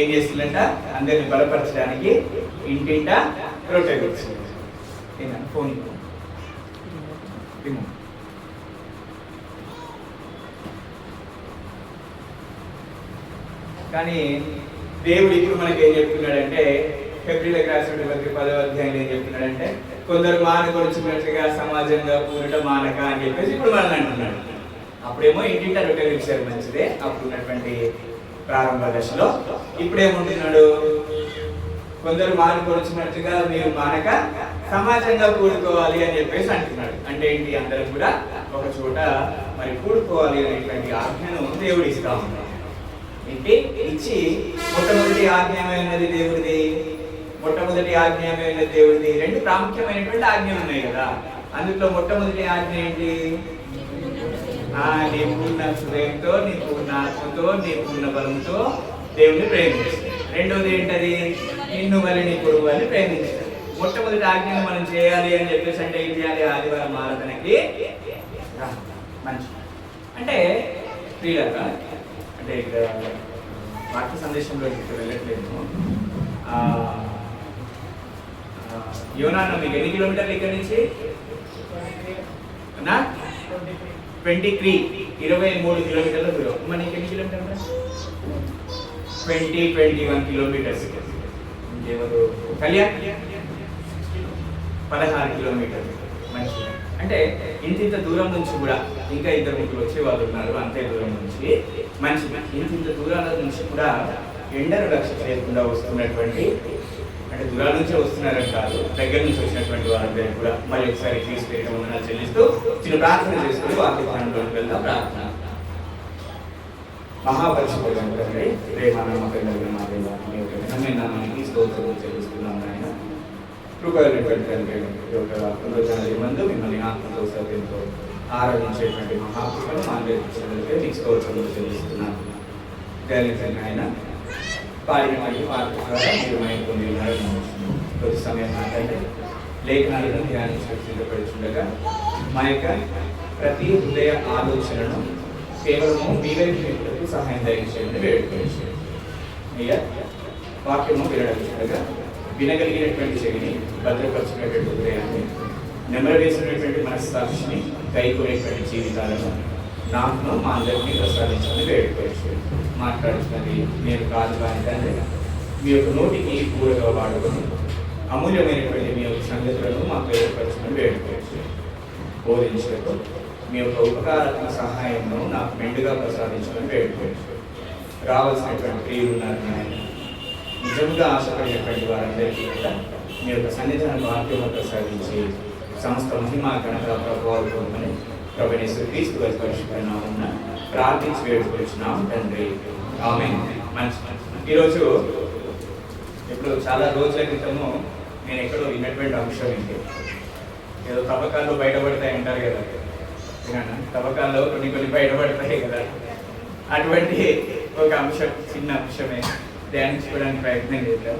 ఏం చేస్తుందంట, అందరిని బలపరచడానికి ఇంటింట రొట్టె తెచ్చింది. ఫోన్ కానీ దేవుడు ఇప్పుడు మనకి ఏం చెప్తున్నాడంటే, ఫిబ్రవరికి రాసినటువంటి 10వ అధ్యాయంలో ఏం చెప్తున్నాడంటే, కొందరు మానకొలుచున్నట్లుగా సమాజంగా కూడట మానక అని చెప్పేసి ఇప్పుడు మనల్ని అంటున్నాడు. అప్పుడేమో ఇంటింట రొట్టె తెచ్చారు, మంచిదే అప్పుడు ఉన్నటువంటి ప్రారంభ దశలో. ఇప్పుడేముంటున్నాడు, కొందరు మానకొలుచున్నట్లుగా మీరు మానక సమాజంగా కూడుకోవాలి అని చెప్పేసి అంటున్నాడు. అంటే ఏంటి, అందరం కూడా ఒక చోట మరి కూడుకోవాలి అనేటువంటి ఆజ్ఞను దేవుడు ఇస్తా ఉన్నాడు. ఏంటి ఇచ్చి మొట్టమొదటి ఆజ్ఞ ఏమైనది దేవుడిది, మొట్టమొదటి ఆజ్ఞ ఏమైనది దేవుడిది. రెండు ప్రాముఖ్యమైనటువంటి ఆజ్ఞలు ఉన్నాయి కదా. అందులో మొట్టమొదటి ఆజ్ఞ ఏంటి, నీ పూర్ణ హృదయంతో, నీ పూర్ణ ఆత్మతో, నీ పూర్ణ బలంతో దేవుడిని ప్రేమించాలి. రెండోది ఏంటది, నిన్ను మరి నీ పొరుగు అని ప్రేమించాలి. మొట్టమొదటి ఆజ్ఞను మనం చేయాలి అని చెప్పేసి అంటే ఏం చేయాలి, ఆదివారం ఆరాధనకి మంచి అంటే క్రీడక అంటే ఇక్కడ వాక్య సందేశంలో ఇక్కడ వెళ్ళట్లేదు. యోనాను మీకు ఎన్ని కిలోమీటర్లు ఇక్కడ నుంచి? 23 కిలోమీటర్ల దూరం. మనకి ఎన్ని కిలోమీటర్లు? 21 కిలోమీటర్స్. ఇంకెవరు? కళ్యాణ్ 16 కిలోమీటర్లు. మంచిది. అంటే ఇంత దూరం నుంచి కూడా ఇంకా 2-3 వచ్చే వాళ్ళు ఉన్నారు. అంతే దూరం నుంచి మంచిది. ఇంత దూరాల నుంచి కూడా ఎండను లక్ష్య చేయకుండా వస్తున్నటువంటి, అంటే దూరాల నుంచే వస్తున్నారని కాదు, దగ్గర నుంచి వచ్చినటువంటి వారందరూ కూడా మరి ఒకసారి తీసుకెళ్ళి వందనాలు చెల్లిస్తూ చిన్న ప్రార్థన చేసుకుని వాక్యానికి వెళ్దాం. ప్రార్థన. మహాపరిశుద్ధుడైన తండ్రి, ప్రేమానమ్మకం కలిగిన మా దేవానికి స్తోత్రం చెల్లిస్తున్నాం. ఆయన కృపైనటువంటి మందు మిమ్మల్ని ఆత్మతో సత్యంతో ఆరాధించేటువంటి మహాకృపను మా అందరికీ మీకు స్తోత్రం చెల్లిస్తున్నాను. దయచేసి ఆయన పాడినటువంటి పాట ద్వారా మీరు మైండ్ కొద్ది సమయం మాట్లాడి లేఖనాలను ధ్యానించి సిద్ధపడుతుండగా మా యొక్క ప్రతి హృదయ ఆలోచనను కేవలము మీ వైపు సహాయం దయచేయమని వేడుకోవచ్చు. అయ్యా, వాక్యము వినడగా వినగలిగినటువంటి చెవిని, భద్రపరచినటువంటి హృదయాన్ని, నెమరవేసినటువంటి మనస్సాక్షిని, కైకొనేటువంటి జీవితాలను నాకు మా అందరినీ ప్రసాదించమని వేడుకోవచ్చు. మాట్లాడుతున్నది నేను కాదు కానీ తండ్రి, మీ యొక్క నోటికి పూరగా వాడుకొని అమూల్యమైనటువంటి మీ యొక్క సంగతులను మాకు ఏర్పరచమని వేడుకోవచ్చు. బోధించటకు మీ యొక్క ఉపకారాత్మక సహాయంను నాకు మెండుగా ప్రసాదించమని వేడుకోవచ్చు. రావాల్సినటువంటి ప్రియులు ఉన్నారు నాయన, నిజంగా ఆశపడినటువంటి వారందరికీ కూడా మీ యొక్క సన్నిధానం వాక్యము ప్రసాదించి సమస్త మహిమ ఘనత ప్రభావాలు పొందమని ప్రభువైన క్రీస్తు వారి పరిశుద్ధ నామమున ప్రార్థించి వేడుకొచ్చున్నాం తండ్రి. ఆమేన్. ఈరోజు ఇప్పుడు చాలా రోజుల క్రితము నేను ఎక్కడో విన్నటువంటి అంశం ఏంటి, ఏదో తవ్వకాల్లో బయటపడతాయి అంటారు కదా, తవ్వకాల్లో కొన్ని బయటపడతాయి కదా, అటువంటి ఒక అంశం, చిన్న అంశమే ధ్యానించుకోవడానికి ప్రయత్నం చేద్దాం.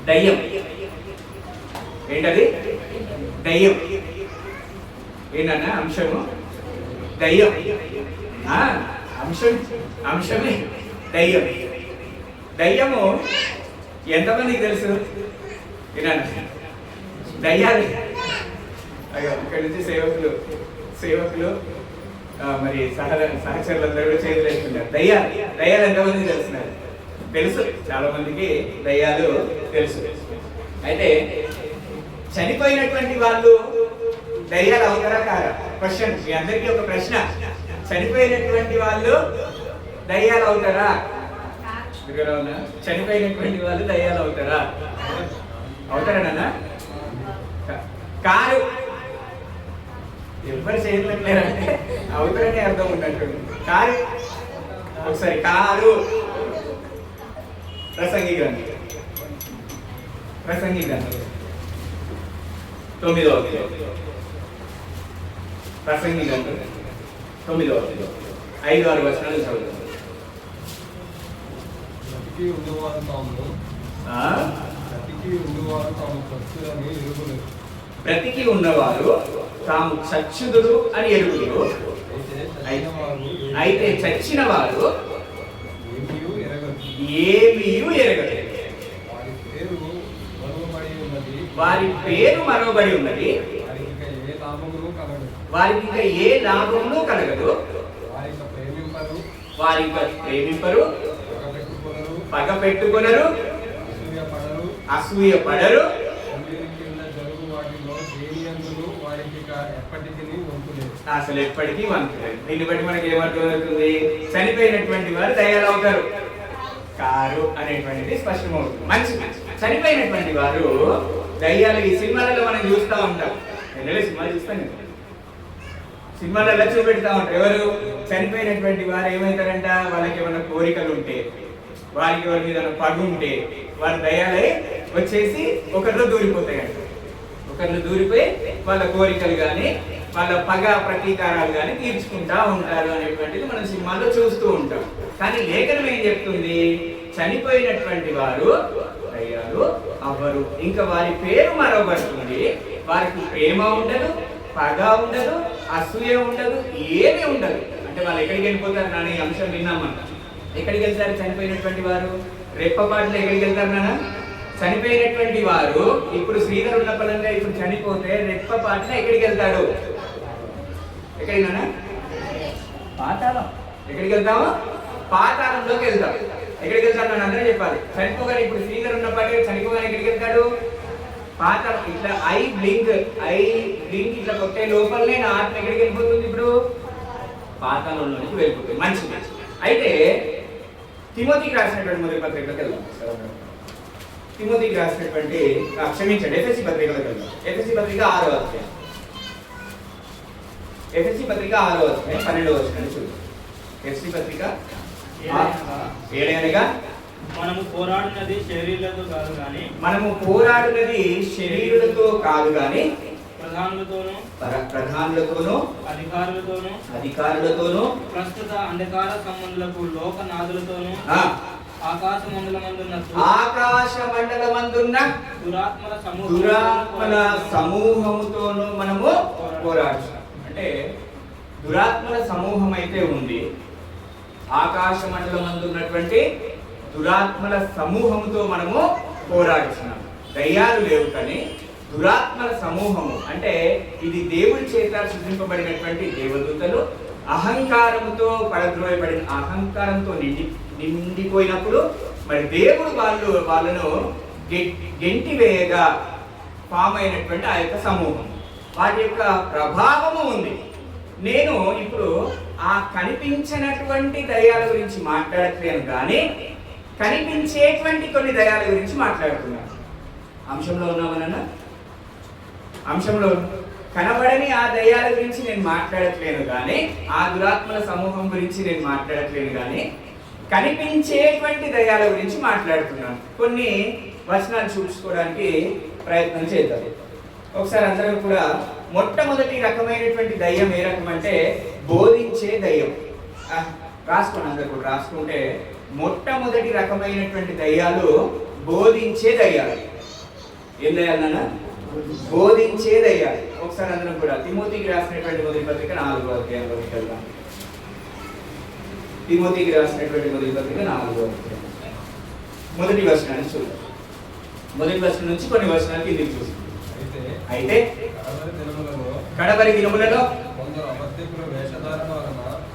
దయ్యం. ఏంటది? దయ్యం. ఏంటన్నా అంశము? దయ్యం. అంశమే దయ్యం. దయ్యము ఎంతమందికి తెలుసు? ఏనన్నా దయ్యాలు ఇక్కడి నుంచి సేవకులు మరి సహచరులందరూ చేతులు వేసుకుంటారు. దయ్యాలు ఎంతమందికి తెలుస్తున్నారు? తెలుసు, చాలా మందికి దయ్యాలు తెలుసు. అయితే చనిపోయినటువంటి వాళ్ళు దయ్యాలు అవుతారా కాదా? క్వశ్చన్, మీ అందరికీ ఒక ప్రశ్న. చనిపోయినటువంటి వాళ్ళు దయ్యాలు అవుతారా? చనిపోయినటువంటి వాళ్ళు దయ్యాలు అవుతారా? అవుతారా? కారు. ఎవరు చేయట్లేరంటే అవుతారని అర్థం ఉన్నట్టు. కారు. ఒకసారి కారు. ప్రసంగి గ్రంథం 9వ అధ్యాయం. ప్రసంగి గ్రంథం 9వ అధ్యాయం 5-6 వచనాలు చదువుతాం. బ్రతికి ఉన్నవారు తాము చచ్చుదురు అని ఎరుగుదురు, అయితే చచ్చిన వారు ఏమీయు ఎరగదు. వారి పేరు మరవబడి ఉన్నది, వారికి ఇంకా ఏ లాభమును కలగదు. వారి ప్రేమింపరు, పగ పెట్టుకొనరు, అసూయ పడరు. అసలు ఎప్పటికీ వంతులేదు. దీన్ని బట్టి మనకి ఏమర్థమవుతుంది? చనిపోయినటువంటి వారు దయ్యాలు అవుతారు కారు అనేటువంటిది స్పష్టమవుతుంది. మంచి చనిపోయినటువంటి వారు దయ్యాలు ఈ సినిమాలలో మనం చూస్తూ ఉంటాం. సినిమాలు చూస్తాం కదా, సినిమాలలో చూపెడతా ఉంటారు. ఎవరు? చనిపోయినటువంటి వారు ఏమవుతారంట, వాళ్ళకి ఏమైనా కోరికలు ఉంటే, వారికి ఎవరి మీద పగు ఉంటే వారు దయ్యాలై వచ్చేసి ఒకరిలో దూరిపోతాయంట. ఒకరిలో దూరిపోయి వాళ్ళ కోరికలు కానీ వాళ్ళ పగ ప్రతీకారాలు కానీ తీర్చుకుంటా ఉంటారు అనేటువంటిది మనం సినిమాల్లో చూస్తూ ఉంటాం. కానీ లేఖనం ఏం చెప్తుంది? చనిపోయినటువంటి వారు దయ్యాలు అవ్వరు, ఇంకా వారి పేరు మరవబడుతుంది. వారికి ప్రేమ ఉండదు, పగ ఉండదు, అసూయ ఉండదు, ఏమీ ఉండదు. అంటే వాళ్ళు ఎక్కడికి వెళ్ళిపోతారు నాన్న? ఈ అంశం విన్నామన్న. ఎక్కడికి వెళ్తారు చనిపోయినటువంటి వారు? రెప్పపాటులో ఎక్కడికి వెళ్తారు నాన్న? చనిపోయినటువంటి వారు ఇప్పుడు శ్రీధర్ ఉన్న పరంగా ఇప్పుడు చనిపోతే రెప్పపాటులో ఎక్కడికి వెళ్తాడు? ఎక్కడికి నాన్న? పాతాళం. ఎక్కడికి వెళ్తాము? పాతాళంలోకి వెళ్తాం. ఎక్కడికి వెళ్తాను నన్ను అందరూ చెప్పాలి. చనిపోగానే ఇప్పుడు శ్రీధర్ ఉన్న పాటు చనిపోగానే ఎక్కడికి వెళ్తాడు? పాతాళం. ఇట్లా ఐ బ్లింక్ ఇట్లా కొట్టే లోపలనే నా ఆత్మ ఎక్కడికి వెళ్ళిపోతుంది? ఇప్పుడు పాతాళంలోనికి వెళ్ళిపోతుంది. మంచిది. అయితే తిమోతికి రాసినటువంటి మొదటి పత్రికలోకి వెళ్దాం. తిమోతికి రాసినటువంటి క్షమించండి, ఎఫెసీ పత్రికలోకి వెళ్దాం. ఎఫెసీ పత్రిక 6వ అధ్యాయం. ఎఫెసీ పత్రిక 6వ అధ్యాయం 12వ వచనాన్ని చూద్దాం. ఎఫెసీ పత్రిక 7 మనము పోరాడునది శరీరులతో కాదు గాని, మనము పోరాడునది శరీరులతో కాదు గాని ప్రధానులతోనూ అధికారులతోనూ ప్రస్తుత అంధకార సంబంధులకు లోకనాథులతోనూ ఆకాశ మండలమందున్న దురాత్మల సమూహముతోనూ మనము పోరాడుతున్నాం. అంటే దురాత్మల సమూహం అయితే ఉంది, ఆకాశ మండలమందు ఉన్నటువంటి దురాత్మల సమూహముతో మనము పోరాడుతున్నాం. దయ్యాలు లేవు కానీ దురాత్మల సమూహము అంటే ఇది దేవుడి చేత సృష్టింపబడినటువంటి దేవదూతలు అహంకారముతో పడద్రోయబడిన అహంకారంతో నిండిపోయినప్పుడు మరి దేవుడు వాళ్ళను గెంటివేయగా ఫామ్ అయినటువంటి ఆ యొక్క సమూహం, వాటి యొక్క ప్రభావము ఉంది. నేను ఇప్పుడు ఆ కనిపించినటువంటి దయ్యాల గురించి మాట్లాడట్లేను కానీ కనిపించేటువంటి కొన్ని దయ్యాల గురించి మాట్లాడుతున్నాను. అంశంలో ఉన్నామన్నా? అంశంలో కనబడని ఆ దయ్యాల గురించి నేను మాట్లాడట్లేను కానీ ఆ దురాత్మల సమూహం గురించి నేను మాట్లాడట్లేను కానీ కనిపించేటువంటి దయ్యాల గురించి మాట్లాడుతున్నాను. కొన్ని వచనాలు చూపించుకోవడానికి ప్రయత్నం చేద్దాం. ఒకసారి అందరం కూడా మొట్టమొదటి రకమైనటువంటి దయ్యం ఏ రకం అంటే బోధించే దయ్యం. రాసుకోండి, అందరు కూడా రాసుకుంటే మొట్టమొదటి రకమైనటువంటి దయ్యాలు బోధించే దయ్యాలు. ఏం దయ్యాలు నాన్న? బోధించే దయ్యాలు. ఒకసారి అందరం కూడా తిమోతికి రాసినటువంటి మొదటి పత్రిక 4వ అధ్యాయంలోకి వెళ్దాం. తిమోతికి రాసినటువంటి మొదటి పత్రిక 4వ అధ్యాయం మొదటి వచనాన్ని చూద్దాం. మొదటి వచనం నుంచి కొన్ని వచనాలు కిందికి చూస్తాం. అయితే కడవరి దినములలో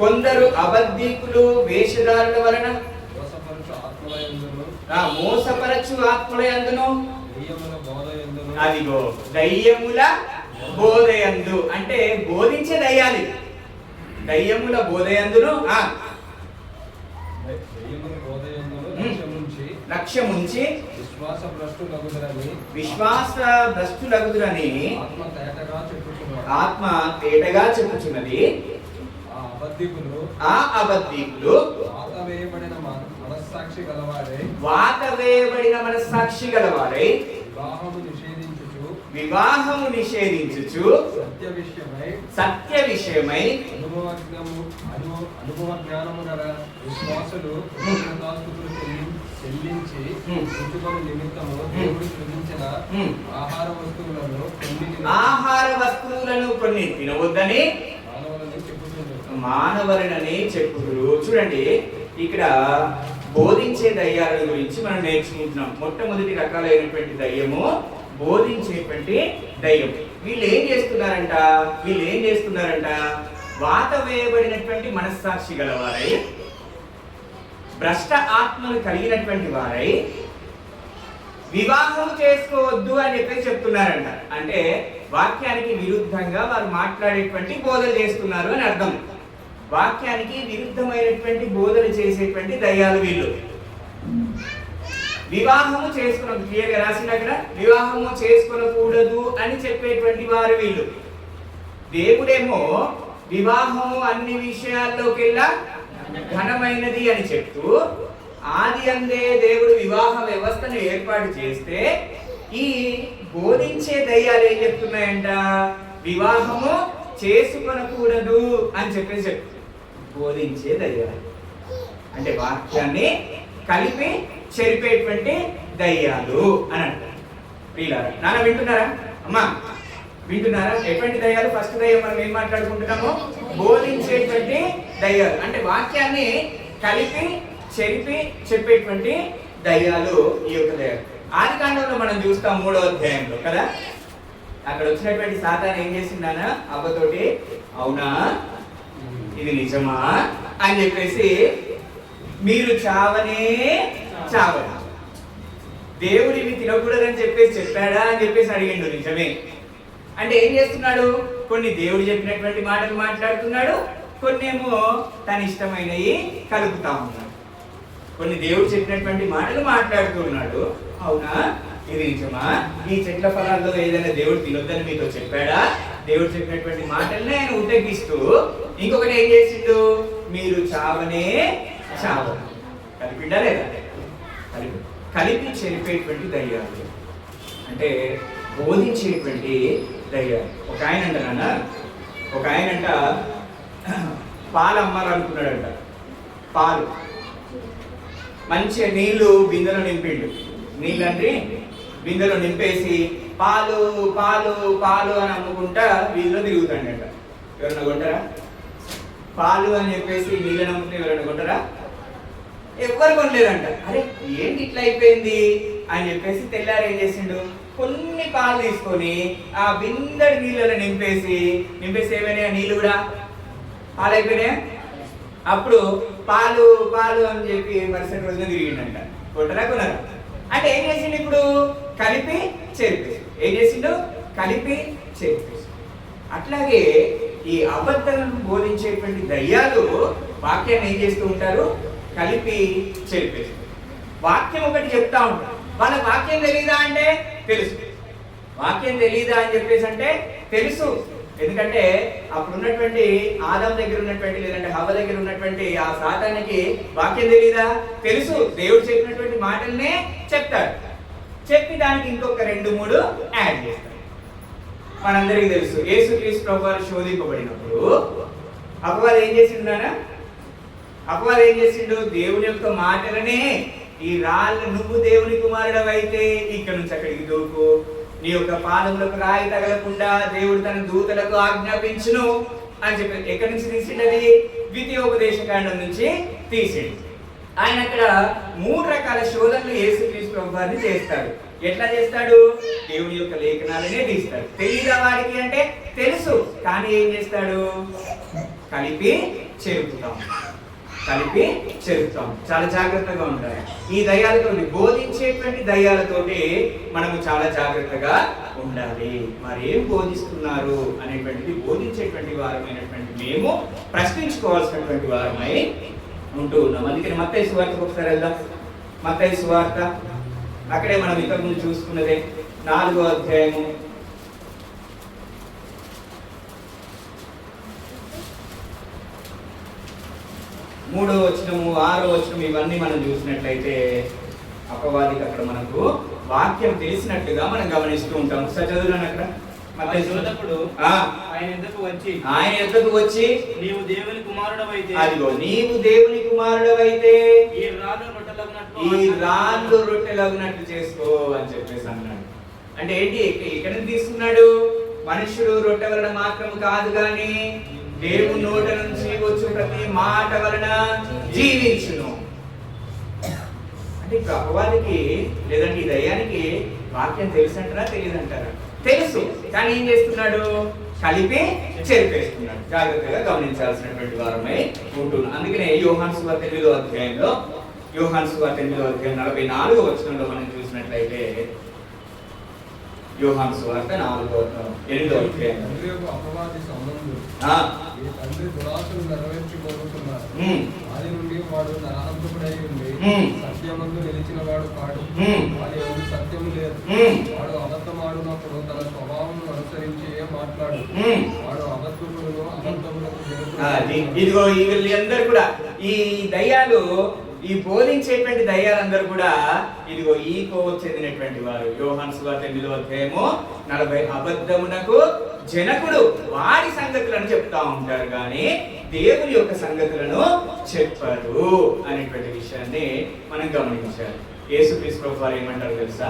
కొందరు అబద్ధికులు వేషధారుల వలన మోసపరచు ఆత్మలయందును అదిగో దయ్యముల బోధయందు అంటే బోధించే దయ్యాలు. దయ్యముల బోధయందును లక్ష్యముంచి విశ్వాస భ్రష్టులగుదురని ఆత్మ తేటగా చెప్పుచున్నది. ఆ అబద్ధికులు వాతవేయబడిన మనస్సాక్షి గలవారై వివాహము నిషేధించుచు సత్య విషయమై అనుభవ జ్ఞానము గల విశ్వాసులు చెల్లించి నిమిత్తము దేవుడు సృజించిన ఆహార వస్తువులను కొన్ని తినవద్దని మానవులనని చెప్పుదురు. చూడండి, ఇక్కడ బోధించే దయ్యాల గురించి మనం నేర్చుకుంటున్నాం. మొట్టమొదటి రకాలైనటువంటి దయ్యము బోధించేటువంటి దయ్యం. వీళ్ళు ఏం చేస్తున్నారంట వాత వేయబడినటువంటి మనస్సాక్షి గలవారై, భ్రష్ట ఆత్మలు కలిగినటువంటి వారై వివాహం చేసుకోవద్దు అని చెప్పేసి చెప్తున్నారంట. అంటే వాక్యానికి విరుద్ధంగా వారు మాట్లాడేటువంటి బోధలు చేస్తున్నారు అని అర్థం. వాక్యానికి విరుద్ధమైనటువంటి బోధలు చేసేటువంటి దయ్యాలు వీళ్ళు. వివాహము చేసుకున్న, క్లియర్గా రాసిన అక్కడ, వివాహము చేసుకొనకూడదు అని చెప్పేటువంటి వారు వీళ్ళు. దేవుడేమో వివాహము అన్ని విషయాల్లోకెల్లా ఘనమైనది అని చెప్తూ ఆది అందే దేవుడు వివాహ వ్యవస్థను ఏర్పాటు చేస్తే, ఈ బోధించే దయ్యాలు ఏం చెప్తున్నాయంట, వివాహము చేసుకొనకూడదు అని చెప్పేసి బోధించే దయ్యాలు. అంటే వాక్యాన్ని కలిపి చెరిపేటువంటి దయ్యాలు అని అంటారు. ప్రియులారా, నాన్న వింటున్నారా? అమ్మా వింటున్నారా? ఎటువంటి దయ్యాలు? ఫస్ట్ దయ్యం మనం ఏం మాట్లాడుకుంటున్నాము, బోధించేటువంటి దయ్యాలు. అంటే వాక్యాన్ని కలిపి చెరిపి చెప్పేటువంటి దయ్యాలు ఈ యొక్క దయ్యాలు. ఆది కాండంలో మనం చూస్తాం 3వ అధ్యాయంలో కదా, అక్కడ వచ్చినటువంటి సాతాను ఏం చేసిందానా అవ్వతోటి, అవునా ఇది నిజమా అని చెప్పేసి, మీరు చావనే చావరా, దేవుడు ఇవి తినకూడదని చెప్పేసి చెప్పాడా అని చెప్పేసి అడిగిండు. నిజమే అంటే ఏం చేస్తున్నాడు, కొన్ని దేవుడు చెప్పినటువంటి మాటలు మాట్లాడుతున్నాడు, కొన్ని ఏమో తన ఇష్టమైనవి కలుపుతా ఉన్నాడు. కొన్ని దేవుడు చెప్పినటువంటి మాటలు మాట్లాడుతూ ఉన్నాడు, అవునా ఇది నిజమా, ఈ చెట్ల ఫలాల్లో ఏదైనా దేవుడు తినొద్దని మీతో చెప్పాడా, దేవుడు చెప్పినటువంటి మాటలనే ఆయన ఉద్దేశిస్తూ ఇంకొకటి ఏం చేసిండు, మీరు చావనే చావరా. కలిపిండా లేదా? కలిపి చెరిపేటువంటి దయ్యాలు అంటే బోధించేటువంటి దయ్యాలు. ఒక ఆయనంట పాలు అమ్మాలనుకున్నాడంట. పాలు మంచిగా నీళ్లు బిందెలో నింపిండు. నీళ్ళంటే బిందెలో నింపేసి పాలు పాలు పాలు అని అమ్ముకుంటా వీధిలో తిరుగుతాడంట. ఎవరన్నా కొంటారా? పాలు అని చెప్పేసి నీళ్ళని అమ్ముకుంటే ఎవరన్నా కొంటారా? ఎవ్వరు కొనలేదంట. అరే ఏంటి ఇట్లా అయిపోయింది అని చెప్పేసి తెల్లారు ఏం చేసిండు, కొన్ని పాలు తీసుకొని ఆ బిందెడి నీళ్ళలో నింపేసి ఏమైనా నీళ్ళు కూడా పాలు అయిపోయినాయా? అప్పుడు పాలు పాలు అని చెప్పి మరుసటి రోజున తిరిగిండంట. కొట్టరా కొనరా? అంటే ఏం చేసిండు, ఇప్పుడు కలిపి చేర్పేసి. ఏం చేసిండు? కలిపి చేర్పేసి. అట్లాగే ఈ అబద్ధాలను బోధించేటువంటి దయ్యాలు వాక్యాన్ని ఏం చేస్తూ ఉంటారు, కలిపి చేర్పేసి. వాక్యం ఒకటి చెప్తా ఉంటారు, వాళ్ళ వాక్యం తెలీదా అంటే తెలుసు. వాక్యం తెలీదా అని చెప్పేసి అంటే తెలుసు. ఎందుకంటే అప్పుడు ఉన్నటువంటి ఆదాం దగ్గర ఉన్నటువంటి లేదంటే హవ్వ దగ్గర ఉన్నటువంటి ఆ సాతానికి వాక్యం తెలీదా? తెలుసు. దేవుడు చెప్పినటువంటి మాటలనే చెప్తాడు. చెప్పి దానికి ఇంకొక 2-3 యాడ్ చేస్తాడు. మనందరికీ తెలుసు, యేసుక్రీస్తు ప్రభువారు శోధింపబడినప్పుడు అపవాది ఏం చేసిండు? అపవాది ఏం చేసిండు? దేవుని యొక్క మాటలనే, ఈ రాళ్ళు నువ్వు దేవుని కుమారుడవైతే ఇక్కడ నుంచి అక్కడికి దూకు, నీ యొక్క పాదములకు రాయి తగలకుండా దేవుడు తన దూతలకు ఆజ్ఞాపించును అని చెప్పి ఎక్కడి నుంచి తీసిండది? ద్వితీయోపదేశకాండం నుంచి తీసిండు. ఆయన అక్కడ 3 రకాల శోధనలు యేసుక్రీస్తు ప్రభువారిని చేస్తాడు. ఎట్లా చేస్తాడు? దేవుని యొక్క లేఖనాలనే తీస్తాడు. తెలీదా వాడికి అంటే తెలుసు, కానీ ఏం చేస్తాడు? కలిపి చెరుపుతాం. చాలా జాగ్రత్తగా ఉండాలి. ఈ దయ్యాలతో, బోధించేటువంటి దయ్యాలతోటి మనము చాలా జాగ్రత్తగా ఉండాలి. మరి ఏం బోధిస్తున్నారు అనేటువంటిది బోధించేటువంటి వారమైనటువంటి మేము ప్రశ్నించుకోవాల్సినటువంటి వారమై ఉంటూ ఉన్నాం. అందుకని మత్తయి సువార్తకు ఒకసారి వెళ్దాం. మత్తయి సువార్త, అక్కడే మనం ఇంతకుముందు చూసుకున్నదే 4వ అధ్యాయము 3వ వచనము 6వ వచనం ఇవన్నీ మనం చూసినట్లయితే అపవాదికి అక్కడ మనకు వాక్యం తెలిసినట్టుగా మనం గమనిస్తూ ఉంటాం. చదువులను అక్కడ ఆయన ఎద్దకు వచ్చి నీవు దేవుని కుమారుడవైతే, అదిగో నీవు దేవుని కుమారుడవైతే ఈ రాళ్ళు రొట్టెలగునట్లు చేసుకో అని చెప్పేసి అన్నాడు. అంటే ఏంటి? ఎక్కడ తీసుకున్నాడు? మనుషుడు రొట్టె వలన మాత్రం కాదు గాని దేవుని నోట నుంచి వచ్చు ప్రతి మాట వలన జీవించును. అంటే ఇప్పుడు అపవాదికి లేదంటే ఈ దయ్యానికి వాక్యం తెలుసు అంటారా తెలియదంటారా? తెలుసు. కానీ ఏం చేస్తున్నాడు? కలిపి చెరిపేస్తున్నాడు. జాగ్రత్తగా గమనించాల్సినటువంటి వారమై ఉంటున్నాం. అందుకనే యోహాను సువార్త 8వ అధ్యాయంలో 44వ వచనంలో మనం చూసినట్లయితే యోహాను సువార్త 8వ అధ్యాయం తండ్రి యొక్క అపవాది సంబంధులు ఈ తండ్రి దురాశలు నెరవేర్చుకోనున్నారు. ఆది నుండి వాడు నరహంతకుడై ఉండి సత్యమందు నిలిచిన వాడు కాడు. వాడి యందు సత్యము లేదు. వాడు అబద్ధమాడునప్పుడు తన స్వభావం అనుసరించి మాట్లాడు. వాడు అబద్ధములను అబద్ధములకు ఇదిగో వీళ్ళందరూ కూడా ఈ దయ్యాలు, ఈ బోధించేటువంటి దయ్యాలందరూ కూడా ఇదిగో ఈ కోవకు చెందినటువంటి వారు. యోహాను సువార్త 8వ అధ్యాయము 40 అబద్ధమునకు జనకుడు వాడి సంగతులను చెప్తా ఉంటారు కానీ దేవుని యొక్క సంగతులను చెప్పరు అనేటువంటి విషయాన్ని మనం గమనించాలి. యేసుక్రీస్తు ప్రభువు వారు ఏమంటారు తెలుసా?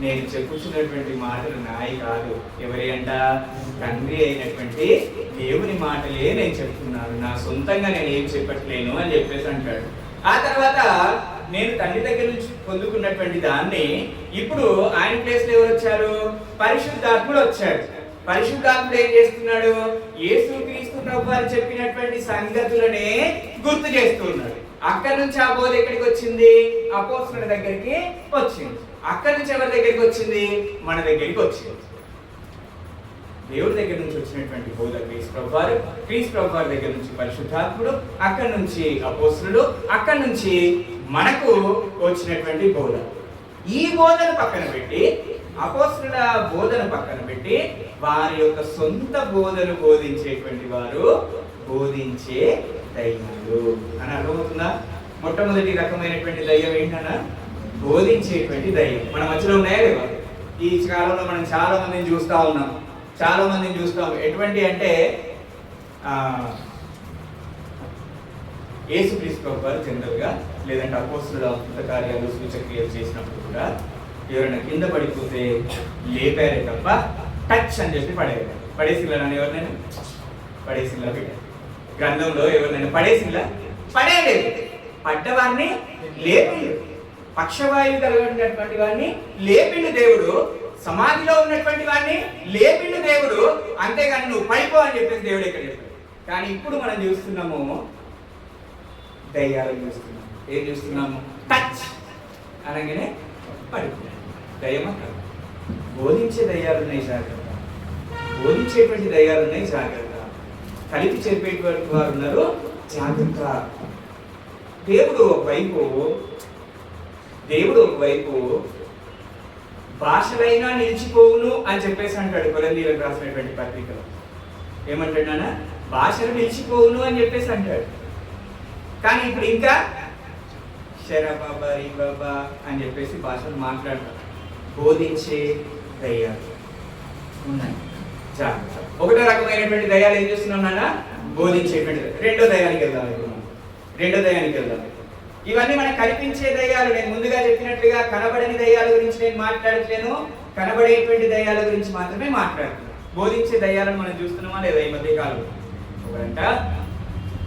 నేను చెప్పుచున్నటువంటి మాటలు నాయి కాదు, ఎవరి అంట? తండ్రి అయినటువంటి దేవుని మాటలే నేను చెప్తున్నాను, నా సొంతంగా నేను ఏం చెప్పట్లేను అని చెప్పేసి అంటాడు. ఆ తర్వాత నేను తండ్రి దగ్గర నుంచి పొందుకున్నటువంటి దాన్ని ఇప్పుడు ఆయన ప్లేస్ లో ఎవరు వచ్చారు? పరిశుద్ధాత్ముడు వచ్చాడు. పరిశుద్ధాత్ముడు ఏం చేస్తున్నాడు? యేసుక్రీస్తు ప్రభువారు చెప్పినటువంటి సంగతులనే గుర్తు చేస్తున్నాడు. అక్కడి నుంచి ఆ బోధ ఎక్కడికి వచ్చింది? అపోస్తలుల దగ్గరికి వచ్చింది. అక్కడి నుంచి ఎవరి దగ్గరికి వచ్చింది? మన దగ్గరికి వచ్చింది. దేవుడి దగ్గర నుంచి వచ్చినటువంటి బోధ క్రీస్తు ప్రభువారి దగ్గర నుంచి పరిశుద్ధాత్ముడు, అక్కడి నుంచి అపోస్తలులు, అక్కడి నుంచి మనకు వచ్చినటువంటి బోధ. ఈ బోధను పక్కన పెట్టి, అపోస్తలుల బోధన పక్కన పెట్టి వారి యొక్క సొంత బోధను బోధించేటువంటి వారు బోధించే దయ్యాలు అని అర్థమవుతుందా? మొట్టమొదటి రకమైనటువంటి దయ్యం ఏంటన్నా? బోధించేటువంటి దయ్యం. మన మధ్యలో ఉన్నాయా లేవా? ఈ కాలంలో మనం చాలా మందిని చూస్తాం. ఎటువంటి అంటే యేసుక్రీస్తు ప్రభువారు జనరల్గా లేదంటే అపోస్తలుల అద్భుత కార్యాలు సూచక్రియలు చేసినప్పుడు కూడా ఎవరైనా కింద పడిపోతే లేపారే తప్ప టచ్ అని చెప్పి పడేసిల్లా ఎవరినైనా పడేసిల్లా పెట్టారు. గ్రంథంలో ఎవరినైనా పడేయలేదు. పడ్డవారిని లేపిండు. పక్షవాయువు కలిగినటువంటి వాడిని లేపిండు దేవుడు. సమాధిలో ఉన్నటువంటి వాడిని లేపిండు దేవుడు. అంతేగాని నువ్వు పడిపో అని చెప్పేసి దేవుడు ఎక్కడ చెప్పాడు. కానీ ఇప్పుడు మనం చూస్తున్నాము దయ్యాలను చూస్తున్నాము. ఏం చూస్తున్నాము? టచ్ అనగానే పడిపోయాడు. దయ్యమా? బోధించే దయ్యాలున్నాయి జాగ్రత్త. బోధించేటువంటి దయ్యాలున్నాయి జాగ్రత్త. కలిపి చెప్పేటువంటి వారు ఉన్నారు జాగ్రత్త. దేవుడు ఒకవైపు భాషలైనా నిలిచిపోవును అని చెప్పేసి అంటాడు కొరింథీయులకు రాసినటువంటి పత్రికలో. ఏమంటాడు? భాషలు నిలిచిపోవును అని చెప్పేసి అంటాడు. కానీ ఇప్పుడు ఇంకా శరబాబా రీబాబా అని చెప్పేసి భాషలు మాట్లాడతారు. బోధించే దయ్యాలు ఉన్నాయి జాగ్రత్త. ఒకటో రకమైనటువంటి దయ్యాలు ఏం చేస్తున్నాం? బోధించేటువంటి. రెండో దయ్యానికి వెళ్దాం. ఇవన్నీ మనం కనిపించే దయ్యాలు. నేను ముందుగా చెప్పినట్లుగా కనబడని దయ్యాల గురించి నేను మాట్లాడట్లేను, కనబడేటువంటి దయ్యాల గురించి మాత్రమే మాట్లాడుతున్నాను. బోధించే దయ్యాలను మనం చూస్తున్నామా లేదా ఈ మధ్య కాలంలో?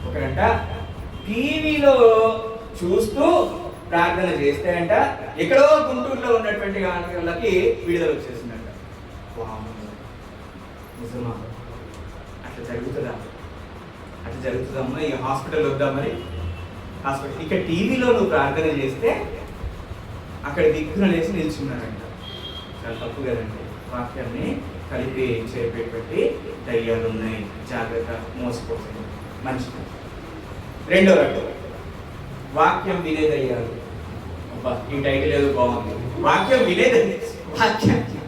ఒకరంట టీవీలో చూస్తూ ప్రార్థన చేస్తే అంట ఎక్కడో గుంటూరులో ఉన్నటువంటి వాళ్ళకి విడుదల వచ్చేసిందంట. నిజమా? అట్లా జరుగుతుందమ్మా? ఇక హాస్పిటల్ వద్దా మరి? హాస్పిటల్ ఇక్కడ టీవీలో నువ్వు ప్రార్థన చేస్తే అక్కడ దిక్కున లేచి నిల్చున్నారంట. చాలా తప్పు కదండి. వాక్యాన్ని కలిపి చేపెట్టి దయ్యాలు ఉన్నాయి జాగ్రత్త, మోసపోతుంది. మంచిది. రెండో రకం వాక్యం వినే దయ్యాలు. అబ్బా ఈ టైటిల్ ఏదో బాగుంది. వాక్యం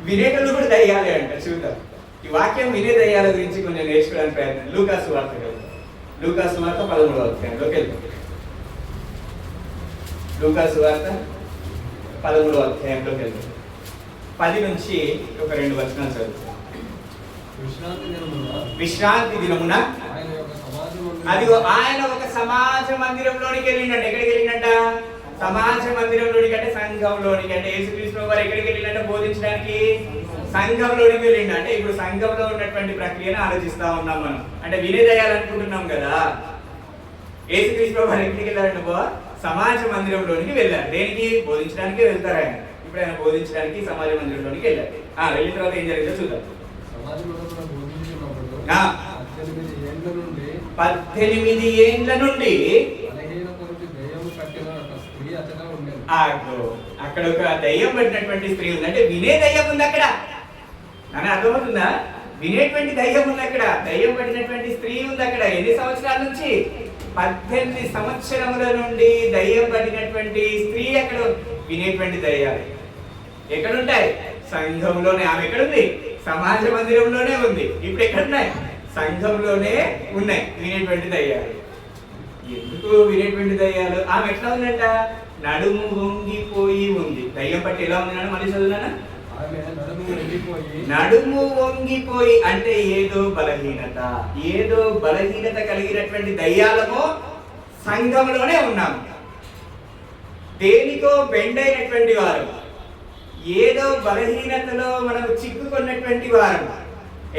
వినేటోళ్ళు కూడా దయ్యాలే అంట. చూద్దాం ఈ వాక్యం వినే దయ్యాల గురించి కొంచెం నేర్చుకోవడానికి ప్రయత్నం. లూకాసు వార్త 13వ అధ్యాయంలోకి వెళ్తాం. లూకాసు వార్త 13వ అధ్యాయంలోకి వెళ్తాం. 10 నుంచి ఒక 2 వచనాలు చదువుతాం. విశ్రాంతి దినమున అదిగో ఆయన ఒక సమాజ మందిరంలోనికి వెళ్ళిండంట. ఎక్కడికి వెళ్ళిండంట? సమాజ మందిరంలోనికి, అంటే సంఘంలోనికి. అంటే యేసుక్రీస్తు వారు ఎక్కడికి వెళ్ళిండంట బోధించడానికి? సంఘంలోనికి వెళ్ళిండు. అంటే ఇప్పుడు సంఘంలో ఉన్నటువంటి ప్రక్రియను ఆలోచిస్తా ఉన్నాం మనం. అంటే వినేదయాలనుకుంటున్నాం కదా. యేసుక్రీస్తు వారు ఎక్కడికి వెళ్ళారంట? సమాజ మందిరంలోనికి వెళ్ళారు. దేనికి? బోధించడానికి వెళ్తారు ఆయన. ఇప్పుడు ఆయన బోధించడానికి సమాజ మందిరంలోనికి వెళ్ళారు. వెళ్ళిన తర్వాత ఏం జరిగిందో చూద్దాం. సమాజ మందిరంలో బోధించినప్పుడు ఆ. 18 ఏండ్ల నుండి 18 ఏండ్ల నుండి బలహీనతకు దయ్యం కట్టిన ఒక స్త్రీ అతడ ఉండేది. అక్కడ ఒక దయ్యం పట్టినటువంటి స్త్రీ ఉంది. అంటే వినే దయ్యం ఉంది అక్కడ. అని అర్థమవుతుందా? వినేటువంటి దయ్యం ఉంది అక్కడ. దయ్యం పట్టినటువంటి స్త్రీ ఉంది అక్కడ. ఎన్ని సంవత్సరాల నుంచి? 18 సంవత్సరముల నుండి దయ్యం పట్టినటువంటి స్త్రీ అక్కడ. వినేటువంటి దయ్యాలు ఎక్కడుంటాయి? సంఘంలోనే. ఆమె ఎక్కడుంది? సమాజ మందిరంలోనే ఉంది. ఇప్పుడు ఎక్కడున్నాయి? సంఘంలోనే ఉన్నాయి వినేటువంటి దయ్యాలు. ఎందుకు వినేటువంటి దయ్యాలు? ఆమె ఎట్లా ఉందంట? నడుము వంగిపోయి ఉంది. దయ్యం పట్టి ఎలా ఉంది? మళ్ళీ చదువునా? నడుము వంగిపోయి అంటే ఏదో బలహీనత. ఏదో బలహీనత కలిగినటువంటి దయ్యాలము సంఘంలోనే ఉన్నాము. దేనికో బెండైనటువంటి వారు, ఏదో బలహీనతలో మనం చిక్కుకున్నటువంటి వారు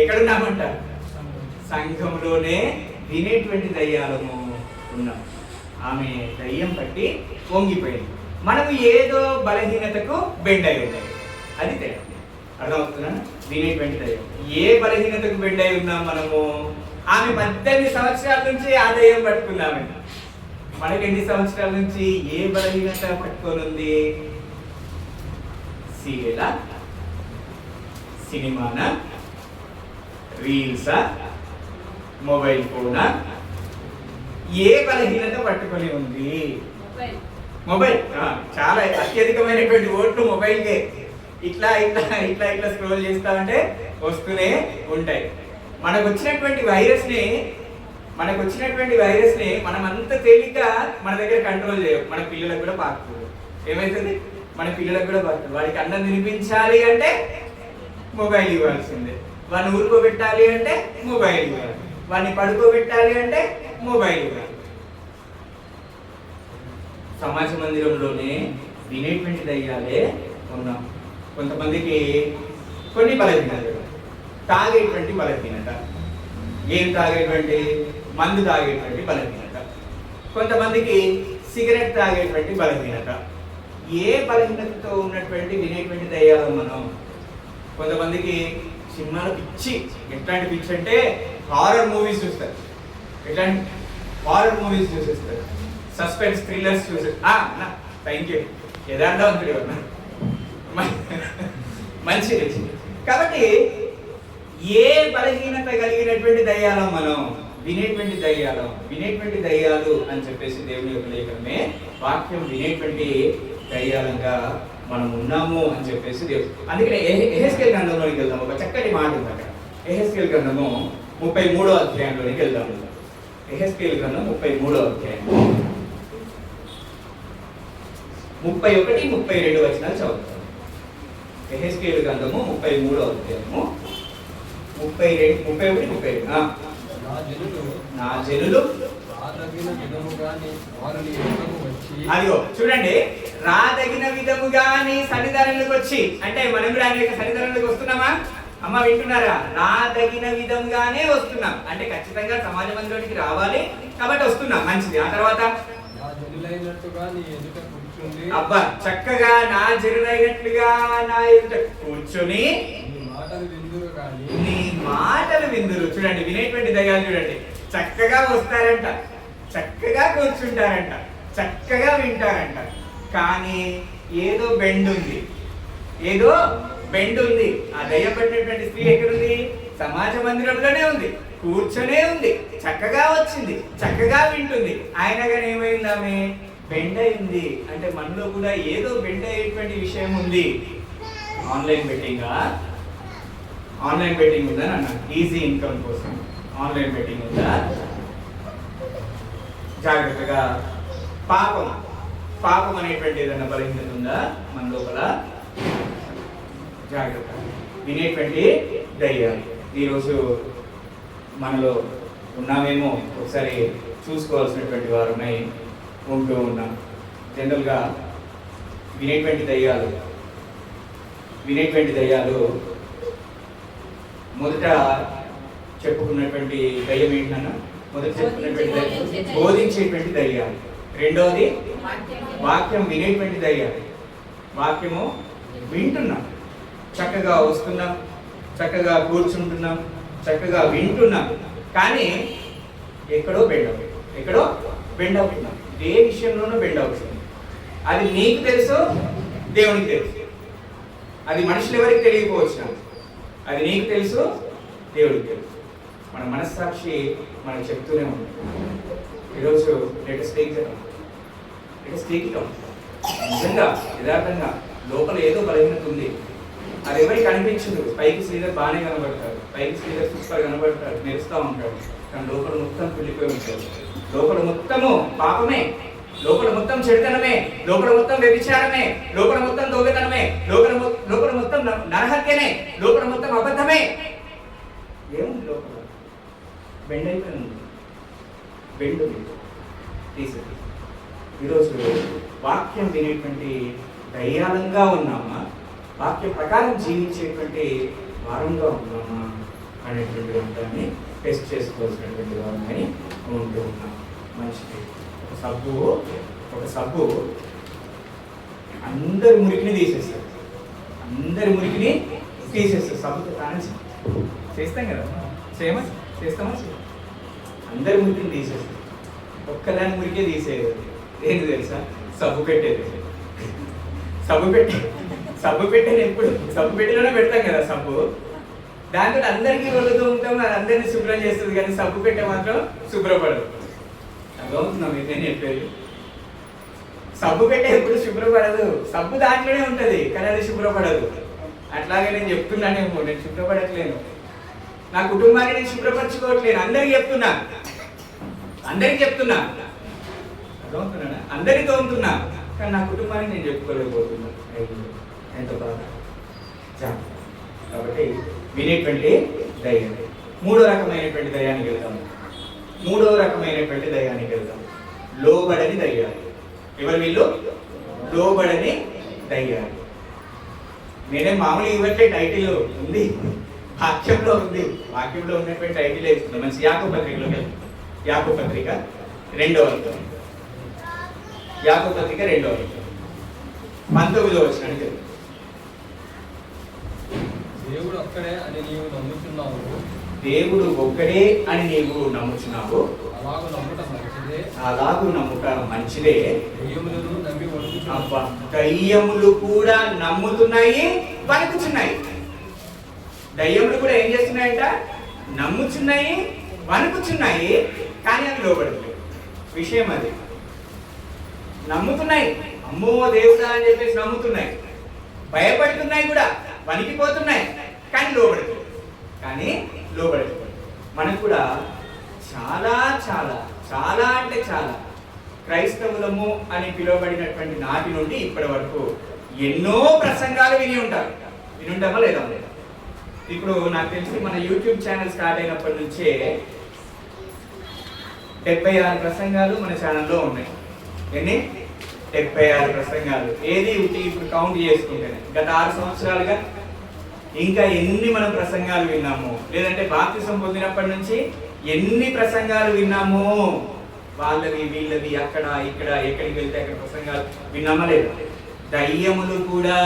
ఎక్కడున్నామంట? సంఘంలోనే వినేటువంటి దయ్యాలము ఉన్నాం. ఆమె దయ్యం పట్టి వంగిపోయింది. మనము ఏదో బలహీనతకు బెండై ఉన్నాయి. అది తేడా. అర్థమవుతుందా? వినేటువంటి దయ్యం. ఏ బలహీనతకు బెండై ఉన్నాం మనము? ఆమె 18 సంవత్సరాల నుంచి ఆ దయ్యం పట్టుకున్నామే. మనకి ఎన్ని సంవత్సరాల నుంచి ఏ బలహీనత పట్టుకొని ఉంది? సీరియలా, సినిమానా, రీల్సా, మొబైల్ ఫోనా? ఏ బలహీనత పట్టుకొని ఉంది? మొబైల్. చాలా అత్యధికమైనటువంటి ఓట్లు మొబైల్కే. ఇట్లా ఇట్లా ఇట్లా ఇట్లా స్క్రోల్ చేస్తా ఉంటే వస్తూనే ఉంటాయి. మనకు వచ్చినటువంటి వైరస్ ని మనం అంత తేలిగ్గా మన దగ్గర కంట్రోల్ చేయం. మన పిల్లలకు కూడా పాకుతుంది. ఏమైతుంది? మన పిల్లలకు కూడా పాకుతుంది. వాడికి అన్నం తినిపించాలి అంటే మొబైల్ ఇవ్వాల్సిందే. వాడిని ఊరుకోబెట్టాలి అంటే మొబైల్ ఇవ్వాలి. వాడిని పడుకోబెట్టాలి అంటే మొబైల్ ఇవ్వాలి. సమాజ మందిరంలోనే వినేటువంటి దయ్యాలే ఉన్నాం. కొంతమందికి కొన్ని బలహీనతలు. తాగేటువంటి బలహీనత. ఏం తాగేటువంటి? మందు తాగేటువంటి బలహీనత. కొంతమందికి సిగరెట్ తాగేటువంటి బలహీనత. ఏ బలహీనతతో ఉన్నటువంటి వినేటువంటి దయ్యాలు మనం? కొంతమందికి సినిమాలో పిచ్చి. ఎట్లాంటి పిచ్చి అంటే హారర్ మూవీస్ చూస్తారు. ఎట్లాంటి హారర్ మూవీస్ చూసేస్తారు. సస్పెన్స్ థ్రిల్లర్స్ చూసారు. Thank you. యథార్థవంతుడు మంచిది. కాబట్టి ఏ బలహీనత కలిగినటువంటి దయ్యాలం మనం? వినేటువంటి దయ్యాలు అని చెప్పేసి దేవుని యొక్క లేఖనమే వాక్యం వినేటువంటి దయ్యాలంగా మనం ఉన్నాము అని చెప్పేసి దేవుడు. అందుకనే యెహెజ్కేలు గ్రంథంలోకి వెళ్దాం. ఒక చక్కటి మాట ఉంది అక్కడ. యెహెజ్కేలు గ్రంథము 33వ అధ్యాయంలోనికి వెళ్దాము. యెహెజ్కేలు గ్రంథం 33వ అధ్యాయం 31, 32 వచనాలు చదువుతాం. యెహెజ్కేలు గ్రంథము 33వ అధ్యాయము 31, 32. నా జనులు అదిగో చూడండి, రాదగిన విధముగా నీ సన్నిధానంలోకి వచ్చి. అంటే మనం కూడా ఆయన యొక్క సన్నిధానంలోకి వస్తున్నామా? అమ్మ వింటున్నారా? రాదగిన విధంగానే వస్తున్నాం. అంటే ఖచ్చితంగా సమాజ మందిరానికి రావాలి కాబట్టి వస్తున్నాం. మంచిది. ఆ తర్వాత అబ్బా చక్కగా నా జనులైనట్లుగా నా ఎదుట కూర్చొని నీ మాటలు విందురు. చూడండి, వినేటువంటి దయ్యాలు చూడండి, చక్కగా వస్తారంట, చక్కగా కూర్చుంటారంట, చక్కగా వింటారంట. కానీ ఏదో బెండ్ ఉంది. ఆ దయ్యం పట్టినటువంటి స్త్రీ ఎక్కడుంది? సమాజ మందిరంలోనే ఉంది, కూర్చొనే ఉంది, చక్కగా వచ్చింది, చక్కగా వింటుంది. అయినా కానీ ఏమైంది? ఆమె బెండ్ అయింది. అంటే మనలో కూడా ఏదో బెండ్ అయ్యేటువంటి విషయం ఉంది. ఆన్లైన్ బెట్టింగ్ ఉందని అన్నా. ఈజీ ఇన్కమ్ కోసం ఆన్లైన్ బెట్టింగ్ ఉందా? జాగ్రత్తగా. పాపం అనేటువంటి ఏదైనా బలహీనత ఉందా మన లోపల? జాగ్రత్త. వినేటువంటి దయ్యాలు ఈరోజు మనలో ఉన్నామేమో ఒకసారి చూసుకోవాల్సినటువంటి వారమై ఉంటూ ఉన్నాం. జనరల్గా వినేటువంటి దయ్యాలు మొదట చెప్పుకున్నటువంటి దయ్యం ఏంటన్నా? మొదట చెప్పుకున్నటువంటి బోధించేటువంటి దయ్యాలు. రెండవది వాక్యం వినేటువంటి దయ్యాలు. వాక్యము వింటున్నాం, చక్కగా వస్తున్నాం, చక్కగా కూర్చుంటున్నాం, చక్కగా వింటున్నాం, కానీ ఎక్కడో బెండ్ అవుతున్నాం. ఏ విషయంలోనూ బెండ్ అవుతుంది. అది నీకు తెలుసు, దేవునికి తెలుసు. అది మనుషులు ఎవరికి తెలియకపోవచ్చు, అది నీకు తెలుసు, దేవుడికి తెలుసు. మన మనస్సాక్షి మనకు చెప్తూనే ఉంది. ఈరోజు లేటెస్ట్ నిజంగా యథార్థంగా లోపల ఏదో బలహీనత ఉంది. అది ఎవరికి కనిపించదు. పైకి శ్రీధర్ బాగానే కనబడతారు, పైకి శ్రీధర్ సూపర్ కనబడతారు, మెరుస్తూ ఉంటాడు, కానీ లోపల మొత్తం కుళ్ళిపోయి ఉంటాడు. లోపల మొత్తము పాపమే, లోపల మొత్తం చెడుతనమే, లోపల మొత్తం వ్యభిచారమే, లోపల మొత్తం దొంగతనమే, లోపల మొత్తం నరహత్యనే, లోపల మొత్తం అబద్ధమే. ఏముంది లోపల? బెండ్ అయిపోయింది, బెండు తీసేది. ఈరోజు వాక్యం వినేటువంటి దయ్యాలంగా ఉన్నామా, వాక్య ప్రకారం జీవించేటువంటి వారంగా ఉన్నామా అనేటువంటి అంశాన్ని టెస్ట్ చేసుకోవాల్సినటువంటి వారమని ఉంటూ ఉన్నాం. మంచిది. ఒక సబ్బు అందరి మురికిని తీసేస్తారు, సబ్బుతో తానే చేస్తాం కదా, చేస్తామా? అందరి మురికిని తీసేస్తారు, ఒక్కదాని మురికే తీసేది. ఏంటి తెలుసా? సబ్బు పెట్టేది. సబ్బు పెట్టేది ఎప్పుడు? సబ్బు పెట్టిలోనే పెడతాం కదా సబ్బు. దాంతో అందరికీ వదులుతూ ఉంటాం, అది అందరినీ శుభ్రం చేస్తుంది, కానీ సబ్బు పెట్టే మాత్రం శుభ్రపడదు. అర్థమవుతుందా మీకు నేను చెప్పేది? సబ్బు పెట్టే ఎప్పుడు శుభ్రపడదు, సబ్బు దాంట్లోనే ఉంటుంది, కానీ అది శుభ్రపడదు. అట్లాగే నేను చెప్తున్నానేమో, నేను శుభ్రపడట్లేను, నా కుటుంబాన్ని నేను శుభ్రపరచుకోవట్లేను. అందరికి చెప్తున్నా, అర్థమవుతున్నా, అందరికీ తోముతున్నా, కానీ నా కుటుంబానికి నేను చెప్పుకోలేకపోతున్నా. ఎంత బాధ. కాబట్టి వినేటువంటి దయ్యం. మూడో రకమైనటువంటి దయ్యానికి వెళ్తాం. లోబడని దయ్యాలు. ఎవరు వీళ్ళు? లోబడని దయ్యాలు. నేనే మామూలు ఇవ్వట్లే, టైటిల్ ఉంది, వాక్యంలో ఉన్నటువంటి టైటిల్ వేస్తుంది. మంచి యాకోబు పత్రిక 2వ అధ్యాయం, 19వ వచనానికి. దేవుడు ఒక్కడే అని నీవు నమ్ముచున్నావు, అలాగూ నమ్ముట మంచిదే. దయ్యములు కూడా నమ్ముతున్నాయి, వణుకుచున్నాయి. దయ్యములు కూడా ఏం చేస్తున్నాయంట? నమ్ముచున్నాయి, వణుకుచున్నాయి, కానీ అవి లోబడలేదు. విషయం అది. నమ్ముతున్నాయి, అమ్మో దేవుడా అని చెప్పేసి నమ్ముతున్నాయి, భయపడుతున్నాయి కూడా, వణికిపోతున్నాయి, కానీ లోబడలేదు. మనకు కూడా చాలా చాలా చాలా అంటే చాలా క్రైస్తవులము అని పిలువబడినటువంటి నాటి నుండి ఇప్పటి వరకు ఎన్నో ప్రసంగాలు వినుంటామా లేదా? ఇప్పుడు నాకు తెలిసి మన యూట్యూబ్ ఛానల్ స్టార్ట్ అయినప్పటి నుంచే 76 ప్రసంగాలు మన ఛానల్లో ఉన్నాయి. ఎన్ని? 76 ప్రసంగాలు. ఏది ఇప్పుడు కౌంట్ చేసుకుంటేనే గత 6 సంవత్సరాలుగా ఇంకా ఎన్ని మనం ప్రసంగాలు విన్నాము, లేదంటే బాప్తిసం పొందినప్పటి నుంచి ఎన్ని ప్రసంగాలు విన్నాము, వాళ్ళవి వీళ్ళవి అక్కడ ఇక్కడ ఎక్కడికి వెళ్తే అక్కడ ప్రసంగాలు విన్నామా లేదా? దయ్యములు కూడా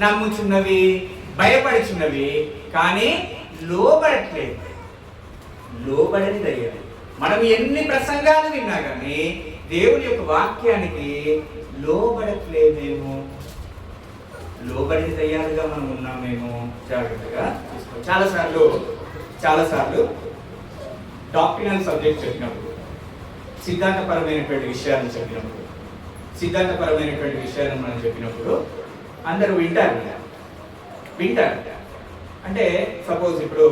నమ్ముచున్నవి, భయపడుచున్నవి, కానీ లోబడని దయ్యాలు. మనం ఎన్ని ప్రసంగాలు విన్నా కానీ దేవుని యొక్క వాక్యానికి లోబడట్లేదేమో, లోబడిన దయ్యాలుగా మనం ఉన్నామేమో జాగ్రత్తగా చూసుకోవాలి. చాలాసార్లు డాక్ట్రినల్ సబ్జెక్ట్ చెప్పినప్పుడు, సిద్ధాంతపరమైనటువంటి విషయాలను మనం చెప్పినప్పుడు అందరూ వింటారు. అంటే సపోజ్ ఇప్పుడు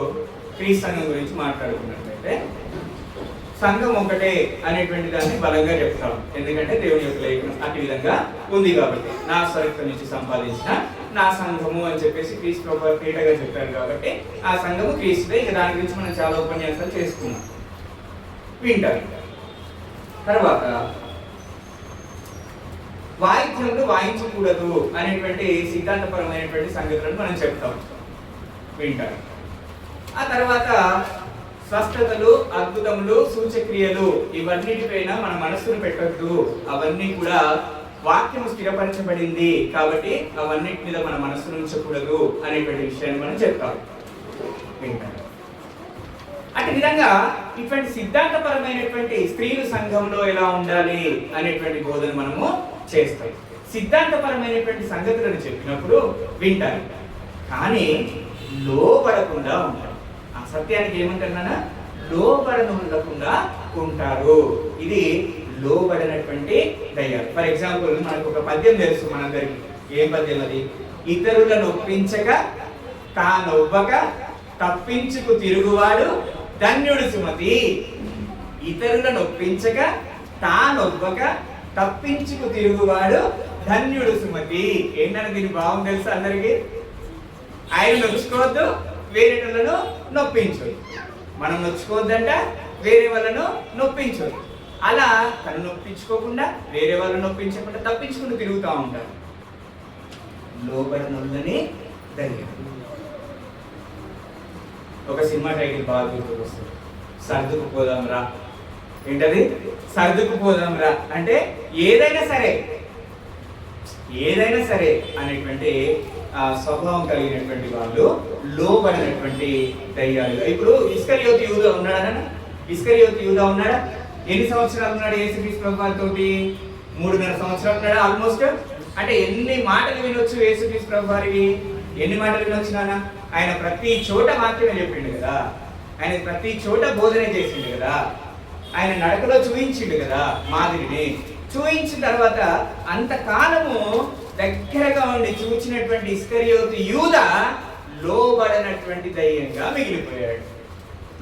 క్రీస్తు సంఘం గురించి మాట్లాడుకున్నట్లయితే సంఘం ఒకటే అనేటువంటి దాన్ని బలంగా చెప్తాం. ఎందుకంటే దేవుని యొక్క లేఖనం అట్టి విధంగా ఉంది కాబట్టి, నా స్వరక్తం నుంచి సంపాదించిన నా సంఘము అని చెప్పేసి క్రీస్తు ప్రభువు క్రీడగా చెప్పారు కాబట్టి ఆ సంఘము క్రీస్తుదే. ఇక దాని గురించి మనం చాలా ఉపన్యాసాలు చేసుకున్నాం, వింటారు. తర్వాత వాయిద్యములు వాయించకూడదు అనేటువంటి సిద్ధాంతపరమైనటువంటి సంగతులను మనం చెప్తాం, వింటారు. ఆ తర్వాత స్వస్థతలు, అద్భుతములు, సూచక్రియలు ఇవన్నిటిపైన మన మనస్సును పెట్టద్దు. అవన్నీ కూడా వాక్యము స్థిరపరచబడింది కాబట్టి అవన్నిటి మీద మన మనస్సును ఉంచకూడదు అనేటువంటి విషయాన్ని మనం చెప్తాం. అటు విధంగా ఇటువంటి సిద్ధాంతపరమైనటువంటి స్త్రీలు సంఘంలో ఎలా ఉండాలి అనేటువంటి బోధన మనము చేస్తాం. సిద్ధాంతపరమైనటువంటి సంగతులను చెప్పినప్పుడు వింటారు, కానీ లోబడకుండా ఉంటారు. ఆ సత్యానికి ఏమంటున్నా, లోబడకుండా ఉంటారు. ఇది లోబడినటువంటి దయ్యాలు. ఫర్ ఎగ్జాంపుల్ మనకు ఒక పద్యం తెలుసు మనందరికి. ఏం పద్యం అది? ఇతరులను ఒప్పించక తానొవ్వక తప్పించుకు తిరుగువాడు ధన్యుడు సుమతి. ఇతరులను ఒప్పించక తానొవ్వక తప్పించుకు తిరుగువాడు ధన్యుడు సుమతి. ఏంటంటే దీని భావం తెలుసు అందరికి? ఆయన నొచ్చుకోవద్దు, వేరే వాళ్ళను నొప్పించు. మనం నొచ్చుకోవద్దంట, వేరే వాళ్ళను నొప్పించు. అలా తను నొప్పించుకోకుండా, వేరే వాళ్ళని నొప్పించకుండా తప్పించుకుంటూ తిరుగుతూ ఉంటారు. లోబడనులని ధైర్యం. ఒక సినిమా టైటిల్ బాగా గుర్తుకొస్తుంది, సర్దుకుపోదాం రా. ఏంటది? సర్దుకుపోదాం రా అంటే ఏదైనా సరే అనేటువంటి స్వభావం కలిగినటువంటి వాళ్ళు లోబడినటువంటి దయ్యాలు. ఇప్పుడు ఇస్కరియోతు యూదా ఉన్నాడా? ఇస్కరియోతు యూదా ఉన్నాడా? ఎన్ని సంవత్సరాలు ఉన్నాడు యేసుక్రీస్తు ప్రభువారితో? 3.5 సంవత్సరాలు ఉన్నాడా ఆల్మోస్ట్. అంటే ఎన్ని మాటలు వినొచ్చు యేసుక్రీస్తు ప్రభువారికి? ఎన్ని మాటలు వినొచ్చు నాన్న? ఆయన ప్రతి చోట వాక్యమే చెప్పిండు కదా, ఆయన ప్రతి చోట బోధన చేసిండు కదా, ఆయన నడకలో చూయించిండు కదా మాదిరిని. చూయించిన తర్వాత అంతకాలము దగ్గరగా ఉండి చూచినటువంటి ఇస్కరియోతు యూదా లోబడినటువంటి దయ్యంగా మిగిలిపోయాడు.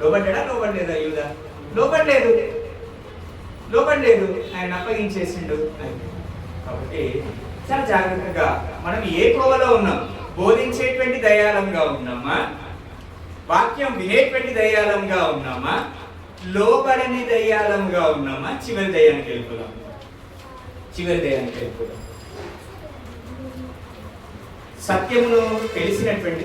లోబడ్డా? లోబడలేదా యూదా? లోబడలేదు. ఆయన అప్పగించేసిండు. కాబట్టి చాలా జాగ్రత్తగా మనం ఏ కోవలో ఉన్నాం? బోధించేటువంటి దయాళంగా ఉన్నామా? వాక్యం వినేటువంటి దయాళంగా ఉన్నామా? లోబడని దయ్యాలంగా ఉన్నామా? చివరి దయ్యానికి వెళ్ళిపోదాం. సత్యమును తెలిసినటువంటి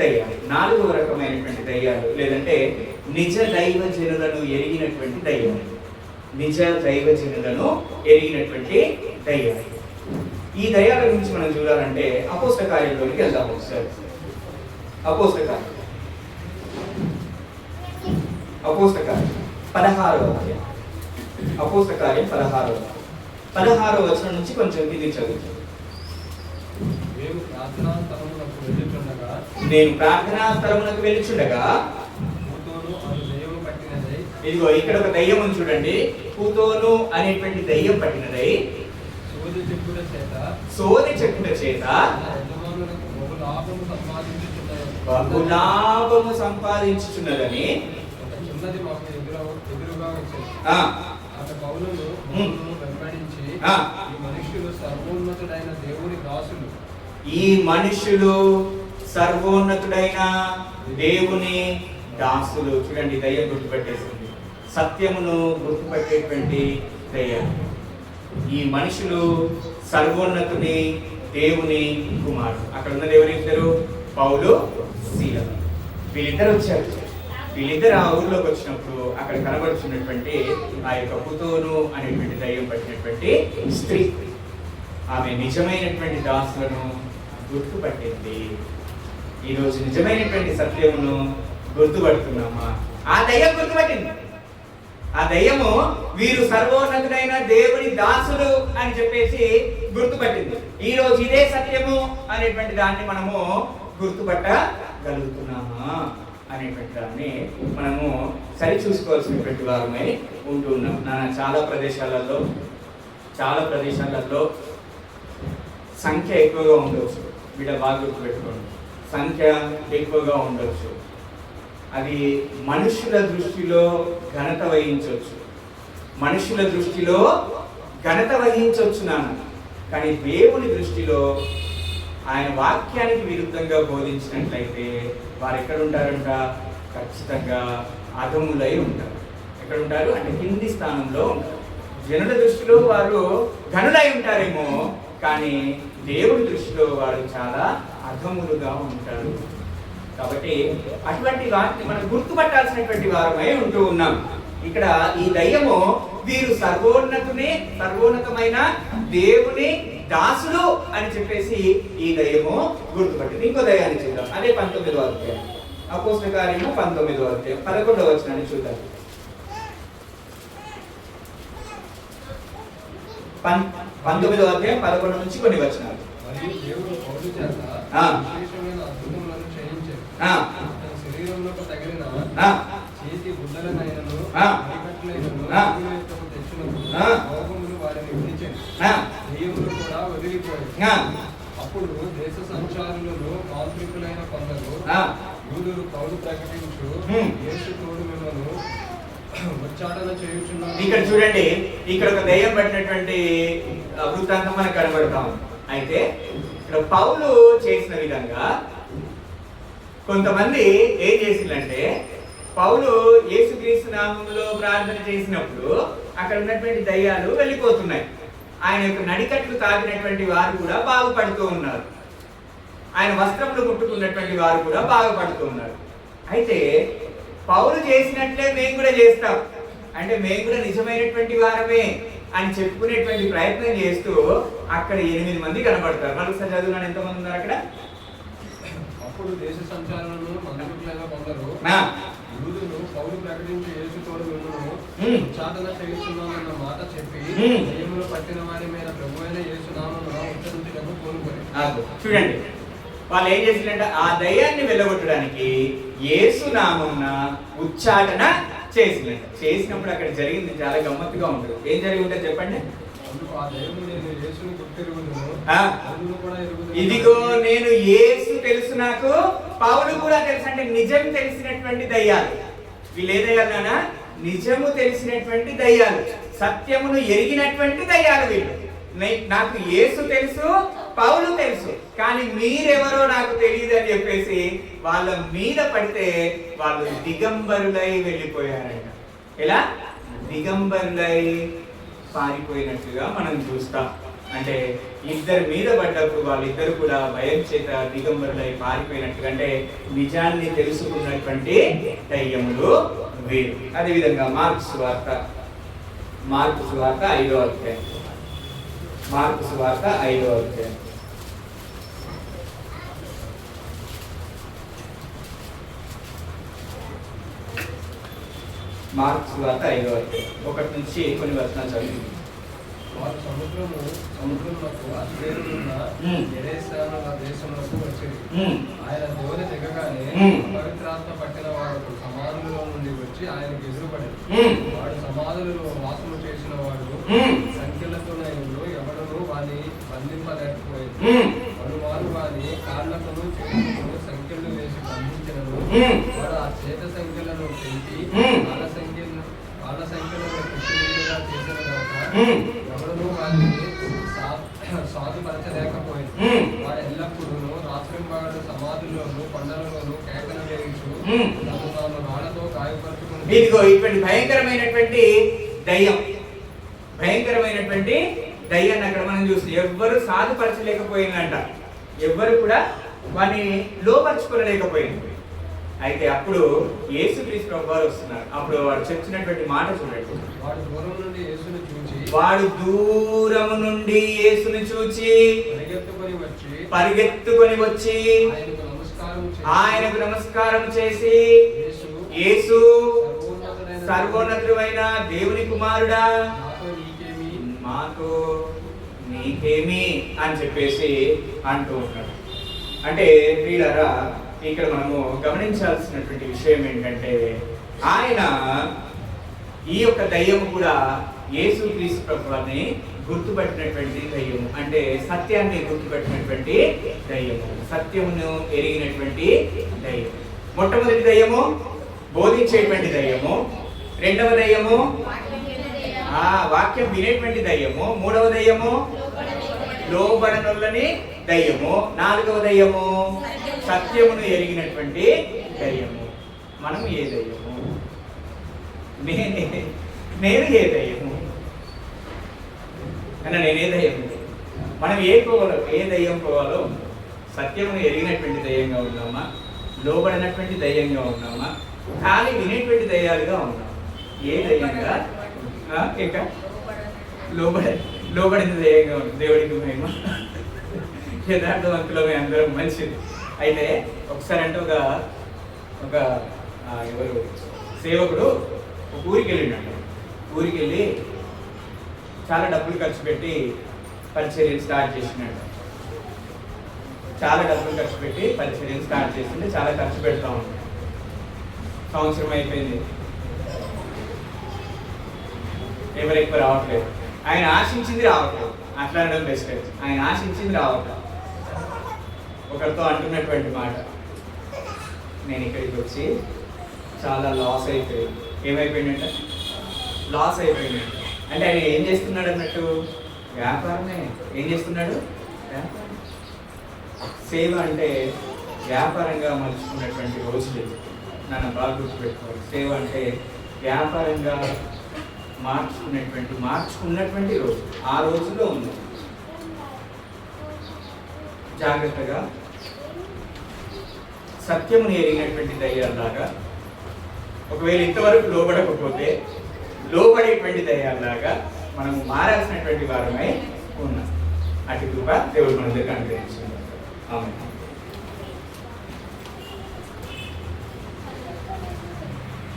దయ్యాలు 4వ రకమైనటువంటి దయ్యాలు, లేదంటే నిజ దైవజనులను ఎరిగినటువంటి దయ్యాలు. ఈ దయ్యాల గురించి మనం చూడాలంటే అపోస్తల కార్యంలోనికి వెళ్దాం ఒకసారి. అపోస్తల కార్యం 16వ వచనం నుంచి కొంచెం కింది చదువుతాం. నేను ప్రార్థనా స్థలమునకు వెళ్ళుచుండగా ఇదిగో ఇక్కడ ఒక దయ్యం ఉంది చూడండి. పూతోను అనేటువంటి దయ్యం పట్టినదై సోది చెప్పుట చేత బహులాభము సంపాదించుచున్నదని ఈ మనుషులు సర్వోన్నతుడైన దేవుని దాసులు. చూడండి, దయ్యం గుర్తుపట్టేసింది. సత్యమును గుర్తుపట్టేటువంటి దయ్యం. ఈ మనుషులు సర్వోన్నతుని దేవుని కుమారుడు. అక్కడ ఉన్న దేవుని ఇద్దరు, పౌలు, సీల. వీళ్ళిద్దరు వచ్చారు. వీళ్ళిద్దరు ఆ ఊర్లోకి వచ్చినప్పుడు అక్కడ కనబడుతున్నటువంటి ఆ యొక్క పుతోను అనేటువంటి దయ్యం పట్టినటువంటి స్త్రీ, ఆమె నిజమైనటువంటి దాసులను గుర్తుపట్టింది. ఈరోజు నిజమైనటువంటి సత్యమును గుర్తుపడుతున్నామా? ఆ దయ్యం గుర్తుపట్టింది. ఆ దయ్యము వీరు సర్వోన్నతుడైన దేవుని దాసులు అని చెప్పేసి గుర్తుపట్టింది. ఈ రోజు ఇదే సత్యము అనేటువంటి దాన్ని మనము గుర్తుపట్టగలుగుతున్నామా అనేటువంటి దాన్ని మనము సరి చూసుకోవాల్సినటువంటి వారమై ఉంటున్నాం. చాలా ప్రదేశాలలో సంఖ్య ఎక్కువగా ఉండవచ్చు. వీళ్ళ బాగా గుర్తుపెట్టుకోండి, సంఖ్య ఎక్కువగా ఉండవచ్చు. అది మనుషుల దృష్టిలో ఘనత వహించవచ్చు నాన్న. కానీ దేవుని దృష్టిలో ఆయన వాక్యానికి విరుద్ధంగా బోధించినట్లయితే వారు ఎక్కడ ఉంటారంట? ఖచ్చితంగా అధములై ఉంటారు. ఎక్కడ ఉంటారు అంటే కింది స్థానంలో ఉంటారు. జనుల దృష్టిలో వారు ఘనులై ఉంటారేమో, కానీ దేవుని దృష్టిలో వారు చాలా అధములుగా ఉంటారు. కాబట్టి అటువంటి వాటిని మనం గుర్తుపట్టాల్సినటువంటి వారమై ఉంటూ ఉన్నాం. ఇక్కడ ఈ దయ్యము వీరు సర్వోన్నతమైన దేవుని దాసులు అని చెప్పేసి ఈ దయ్యము గుర్తుపట్టింది. ఇంకో దయ్యాన్ని చూద్దాం. అదే 19వ అధ్యాయం, అపోస్తల కార్యము 19వ అధ్యాయం 11వ వచనాన్ని చూద్దాం. 19వ అధ్యాయం 11 నుంచి కొన్ని వచనాలు. మరియు దేవుడు పౌలు చేత విశేషమైన అద్భుతములను చేయించాడు. తన శరీరములకు తగిలిన చేతి గుడ్డలనైనను మరికట్లైనను తెచ్చినప్పుడు రోగములు వారిని విడిచాడు. దెయ్యములు కూడా వదిలిపోయాయి. అప్పుడు దేశ సంచారులను మాంత్రికులైన కొందరు యూదులు పౌలు ప్రకటించు యేసు తోడు మిమ్మల్ని ఉచ్చాటన చేయుచున్నాడు. ఇక్కడ చూడండి, ఇక్కడ ఒక దయ్యం పట్టినటువంటి వృత్తాంతం మనకు కనబడతా ఉంది. అయితే ఇక్కడ పౌలు చేసిన విధంగా కొంతమంది ఏం చేసిందంటే, పౌలు యేసుక్రీస్తు నామములో ప్రార్థన చేసినప్పుడు అక్కడ ఉన్నటువంటి దయ్యాలు వెళ్ళిపోతున్నాయి. ఆయన యొక్క నడికట్లు తాకినటువంటి వారు కూడా బాగుపడుతూ ఉన్నారు. ఆయన వస్త్రములు ముట్టుకున్నటువంటి వారు కూడా బాగుపడుతూ ఉన్నారు. అయితే పౌలు చేసినట్లే మేము కూడా చేస్తాం, అంటే మేము కూడా నిజమైనటువంటి వారమే అని చెప్పుకునేటువంటి ప్రయత్నం చేస్తూ అక్కడ 8 మంది కనబడతారు. మరొకసారి చదువున్నాను, ఎంతమంది ఉన్నారు అక్కడ? అప్పుడు దేశ సంచారులను మంత్రులైన కొందరు యూదులు పౌలు ప్రకటించి యేసు తోడు మిమ్మల్ని ఉచ్చాటన చేయుచున్నామన్న మాట చెప్పి దయ్యములు పట్టిన వారి మీద ప్రభువైన యేసు నామమున ఉచ్చరించడం కోరుకోరు. చూడండి, వాళ్ళు ఏం చేసిందంటే ఆ దయ్యాన్ని వెళ్ళగొట్టడానికి యేసు నామమున ఉచ్చాటన చేసినప్పుడు అక్కడ జరిగింది చాలా గమ్మత్తుగా ఉంటుంది. ఏం జరిగి ఉంటుంది చెప్పండి? ఇదిగో నేను యేసు తెలుసు, నాకు పౌలు కూడా తెలుసు. అంటే నిజం తెలిసినటువంటి దయ్యాలు. వీళ్ళు ఏ దయ్యాలనా? నిజము తెలిసినటువంటి దయ్యాలు, సత్యమును ఎరిగినటువంటి దయ్యాలు వీళ్ళు. నాకు యేసు తెలుసు, పౌలు తెలుసు, కానీ మీరెవరో నాకు తెలియదు అని చెప్పేసి వాళ్ళ మీద పడితే వాళ్ళు దిగంబరులై వెళ్ళిపోయారంట. ఎలా? దిగంబరులై పారిపోయినట్టుగా మనం చూస్తాం. అంటే ఇద్దరి మీద పడ్డప్పుడు వాళ్ళిద్దరు కూడా భయం చేత దిగంబరులై పారిపోయినట్టుగా, అంటే నిజాన్ని తెలుసుకున్నటువంటి దయ్యములు వీరు. అదేవిధంగా మార్కు సువార్త 5వ అధ్యాయం, మార్కు సువార్త 5వ అధ్యాయం. మార్కు సువార్త 5వ అధ్యాయం 1 నుంచి కొన్ని వచనాలు చదివి. వారు సముద్రమునకు అతివేరున్న గెరేసానుల దేశమునకు వచ్చింది. ఆయన దేవుని దిగగానే పవిత్రాత్మ పట్టిన వాడు సమాధులలో నుండి వచ్చి ఆయనకు ఎదురుపడి, వాడు సమాధులలో వాసము చేసిన వాడు సంఖ్యలతోనైనను ఎవడను వాని బంధింపలేకపోయింది. వారు వాని కాళ్లకును చేతులను సంఖ్యలు వేసి బంధించినను వాడు ఆ చేత సంఖ్యలను పెంచి కాళ్ళ సంఖ్యలను కృష్ణుడిగా చేసిన ఎవడను వారిని సాధుపరచలేకపోయింది. వాడు ఎల్లప్పుడూ రాత్రింబగళ్ళు సమాధుల్లోను కొండలలోను కేకలు వేయించు తాను రాళ్లతో గాయపరుచుకుని. ఇదిగో ఇటువంటి భయంకరమైనటువంటి దయ్యాన్ని అక్కడ మనం చూసి ఎవ్వరు సాధుపరచలేకపోయిందంట, ఎవ్వరు కూడా వాడిని లోపరుచుకోలేకపోయింది. అయితే అప్పుడు యేసుక్రీస్తు ప్రభువారు వస్తున్నారు. అప్పుడు వాడు చెప్పినటువంటి మాట చూడండి. వాడు దూరం నుండి యేసుని చూచి పరిగెత్తుకొని వచ్చి ఆయనకు నమస్కారం చేసి, యేసు సర్వోన్నతుడైన దేవుని కుమారుడా, మాతో నీకేమి అని చెప్పేసి అంటూ ఉంటాడు. అంటే ప్రియులారా, ఇక్కడ మనము గమనించాల్సినటువంటి విషయం ఏంటంటే, ఆయన ఈ యొక్క దయ్యము కూడా యేసుక్రీస్తు ప్రభువుని గుర్తుపట్టినటువంటి దయ్యము. అంటే సత్యాన్ని గుర్తుపట్టినటువంటి దయ్యము, సత్యమును ఎరిగినటువంటి దయ్యము. మొట్టమొదటి దయ్యము బోధించేటువంటి దయ్యము, రెండవ దయ్యము వాక్యం వినేటువంటి దయ్యము, మూడవ దయ్యము లోబడనొల్లని దయ్యము, నాలుగవ దయ్యము సత్యమును ఎరిగినటువంటి దయ్యము. మనం ఏ దయ్యము? నేను ఏ దయ్యము అన్న, నేనే దయ్యము? మనం ఏ దయ్యం పోవాలో? సత్యమును ఎరిగినటువంటి దయ్యంగా ఉన్నామా, లోబడినటువంటి దయ్యంగా ఉన్నామా, ఖాళీ వినేటువంటి దయ్యాలుగా ఉన్నాం? ఏ దయ్యంగా? ఇంకా లోబడిన దయ్యంగా ఉంది. దేవుడికి మహిమ. యథార్థవంతులమే అందరం మంచిది. అయితే ఒకసారి అంటే ఒక ఎవరు సేవకుడు ఒక ఊరికి వెళ్ళిండంట. ఊరికి వెళ్ళి చాలా డబ్బులు ఖర్చు పెట్టి పరిచర్యలు స్టార్ట్ చేసినట్టు. చాలా డబ్బులు ఖర్చు పెట్టి పరిచర్యలు స్టార్ట్ చేస్తుంటే చాలా ఖర్చు పెడతా ఉంటాడు. సంవత్సరం అయిపోయింది, ఎవరు ఎక్కువ రావట్లేదు. ఆయన ఆశించింది రావట్లేదు. అట్లా అనడం బెస్ట్. ఆయన ఆశించింది రావట్లేదు. ఒకరితో అంటున్నటువంటి మాట, నేను ఇక్కడికి వచ్చి చాలా లాస్ అయిపోయింది. ఏమైపోయిందంట? లాస్ అయిపోయిందంట. అంటే ఆయన ఏం చేస్తున్నాడు అన్నట్టు? వ్యాపారమే. ఏం చేస్తున్నాడు? సేవ అంటే వ్యాపారంగా మలుచుకున్నటువంటి రోజులు. నన్ను బాగా గుర్తుపెట్టుకోవాలి. సేవ అంటే వ్యాపారంగా మార్చుకున్నటువంటి రోజు. ఆ రోజుల్లో ఉంది. జాగ్రత్తగా సత్యముని ఎరిగినటువంటి దయ్యాల్లాగా, ఒకవేళ ఇంతవరకు లోబడకపోతే లోబడేటువంటి దయ్యాల్లాగా మనము మారాల్సినటువంటి వారమై ఉన్నాం. అటు కృప దేవుడు మన దగ్గర అనుగ్రహించింది. ఆమేన్.